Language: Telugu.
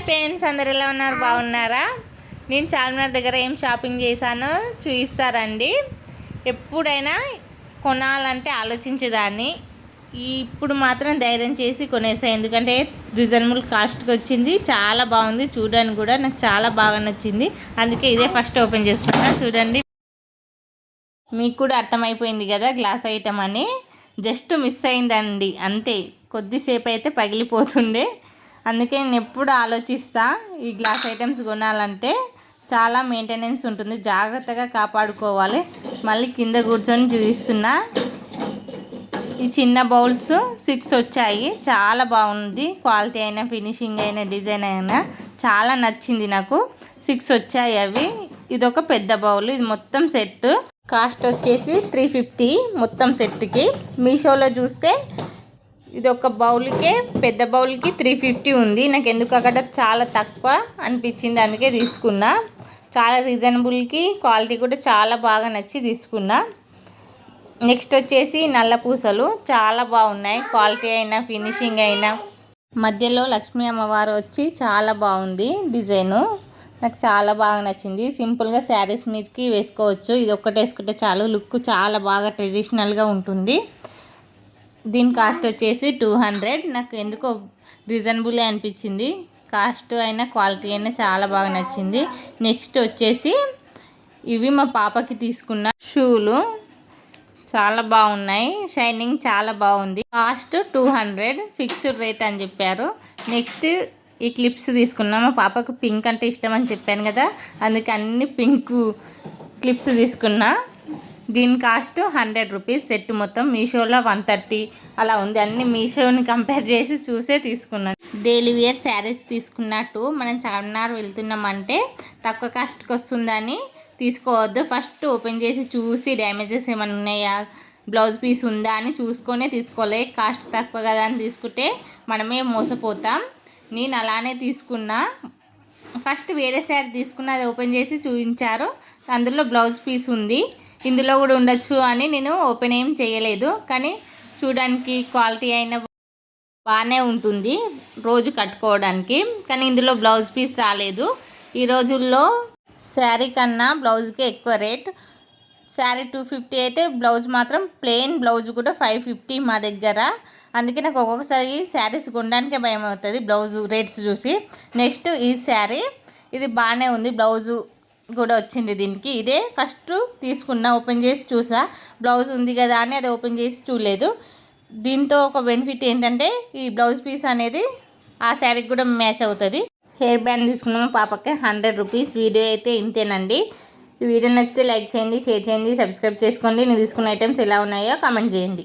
ఫ్రెండ్స్, అందరు ఎలా ఉన్నారు? బాగున్నారా? నేను చార్మినార్ దగ్గర ఏం షాపింగ్ చేశానో చూపిస్తారండి. ఎప్పుడైనా కొనాలంటే ఆలోచించేదాన్ని, ఇప్పుడు మాత్రం ధైర్యం చేసి కొనేసా. ఎందుకంటే రీజనబుల్ కాస్ట్కి వచ్చింది, చాలా బాగుంది. చూడడానికి కూడా నాకు చాలా బాగా నచ్చింది. అందుకే ఇదే ఫస్ట్ ఓపెన్ చేస్తున్నా. చూడండి, మీకు కూడా అర్థమైపోయింది కదా గ్లాస్ ఐటమ్ అని. జస్ట్ మిస్ అయిందండి అంతే. కొద్దిసేపు అయితే పగిలిపోతుండే. అందుకే నేను ఎప్పుడు ఆలోచిస్తా ఈ గ్లాస్ ఐటమ్స్ కొనాలంటే చాలా మెయింటెనెన్స్ ఉంటుంది, జాగ్రత్తగా కాపాడుకోవాలి. మళ్ళీ కింద కూర్చొని చూపిస్తున్నా. ఈ చిన్న బౌల్స్ 6 వచ్చాయి. చాలా బాగుంది. క్వాలిటీ అయినా, ఫినిషింగ్ అయినా, డిజైన్ అయినా చాలా నచ్చింది నాకు. 6 వచ్చాయి అవి. ఇది ఒక పెద్ద బౌల్. ఇది మొత్తం సెట్ కాస్ట్ వచ్చేసి 350 మొత్తం సెట్కి. మీషోలో చూస్తే ఇది ఒక బౌల్కే, పెద్ద బౌల్కి 350 ఉంది. నాకు ఎందుకు అక్కడ చాలా తక్కువ అనిపించింది, అందుకే తీసుకున్నా. చాలా రీజనబుల్కి, క్వాలిటీ కూడా చాలా బాగా నచ్చి తీసుకున్నా. నెక్స్ట్ వచ్చేసి నల్ల పూసలు చాలా బాగున్నాయి. క్వాలిటీ అయినా, ఫినిషింగ్ అయినా. మధ్యలో లక్ష్మీ అమ్మవారు వచ్చి చాలా బాగుంది డిజైను. నాకు చాలా బాగా నచ్చింది. సింపుల్గా శారీస్ మీదకి వేసుకోవచ్చు. ఇది ఒక్కటి వేసుకుంటే చాలు, లుక్ చాలా బాగా ట్రెడిషనల్గా ఉంటుంది. దీని కాస్ట్ వచ్చేసి 200. నాకు ఎందుకో రీజనబుల్ అనిపించింది. కాస్ట్ అయినా, క్వాలిటీ అయినా చాలా బాగా నచ్చింది. నెక్స్ట్ వచ్చేసి ఇవి మా పాపకి తీసుకున్న షూలు. చాలా బాగున్నాయి, షైనింగ్ చాలా బాగుంది. కాస్ట్ 200 ఫిక్స్డ్ రేట్ అని చెప్పారు. నెక్స్ట్ ఈ క్లిప్స్ తీసుకున్నా. మా పాపకు పింక్ అంటే ఇష్టం అని చెప్పాను కదా, అందుకే అన్ని పింక్ క్లిప్స్ తీసుకున్నా. దీని కాస్ట్ 100 రూపీస్ సెట్ మొత్తం. మీషోలో 130 అలా ఉంది. అన్ని మీషోని కంపేర్ చేసి చూసే తీసుకున్నాను. డైలీ వేర్ శారీస్ తీసుకున్నట్టు మనం చార్మినార్ వెళ్తున్నామంటే తక్కువ కాస్ట్కి వస్తుందని తీసుకోవద్దు. ఫస్ట్ ఓపెన్ చేసి చూసి డ్యామేజెస్ ఏమైనా ఉన్నాయా, బ్లౌజ్ పీస్ ఉందా అని చూసుకొనే తీసుకోవాలి. కాస్ట్ తక్కువ కదా అని తీసుకుంటే మనమే మోసపోతాం. నేను అలానే తీసుకున్నా. ఫస్ట్ వేరే శారీ తీసుకున్న, అది ఓపెన్ చేసి చూపించారు. అందులో బ్లౌజ్ పీస్ ఉంది, ఇందులో కూడా ఉండొచ్చు అని నేను ఓపెన్ ఏం చేయలేదు. కానీ చూడడానికి క్వాలిటీ అయినా బాగానే ఉంటుంది రోజు కట్టుకోవడానికి. కానీ ఇందులో బ్లౌజ్ పీస్ రాలేదు. ఈ రోజుల్లో శారీ కన్నా బ్లౌజ్కే ఎక్కువ రేట్. శారీ 250 అయితే బ్లౌజ్ మాత్రం ప్లెయిన్ బ్లౌజ్ కూడా 550 మా దగ్గర. అందుకే నాకు ఒక్కొక్కసారి శారీస్ కొనడానికే భయం అవుతుంది బ్లౌజ్ రేట్స్ చూసి. నెక్స్ట్ ఈ శారీ, ఇది బాగానే ఉంది. బ్లౌజు కూడా వచ్చింది దీనికి. ఇదే ఫస్ట్ తీసుకున్నా. ఓపెన్ చేసి చూసా, బ్లౌజ్ ఉంది కదా అని అది ఓపెన్ చేసి చూడలేదు. దీంతో ఒక బెనిఫిట్ ఏంటంటే ఈ బ్లౌజ్ పీస్ అనేది ఆ శారీకి కూడా మ్యాచ్ అవుతుంది. హెయిర్ బ్యాండ్ తీసుకున్నాము పాపకి 100 రూపీస్. వీడియో అయితే ఇంతేనండి. ఈ వీడియో నచ్చితే లైక్ చేయండి, షేర్ చేయండి, సబ్స్క్రైబ్ చేసుకోండి. నేను తీసుకున్న ఐటమ్స్ ఎలా ఉన్నాయో కామెంట్ చేయండి.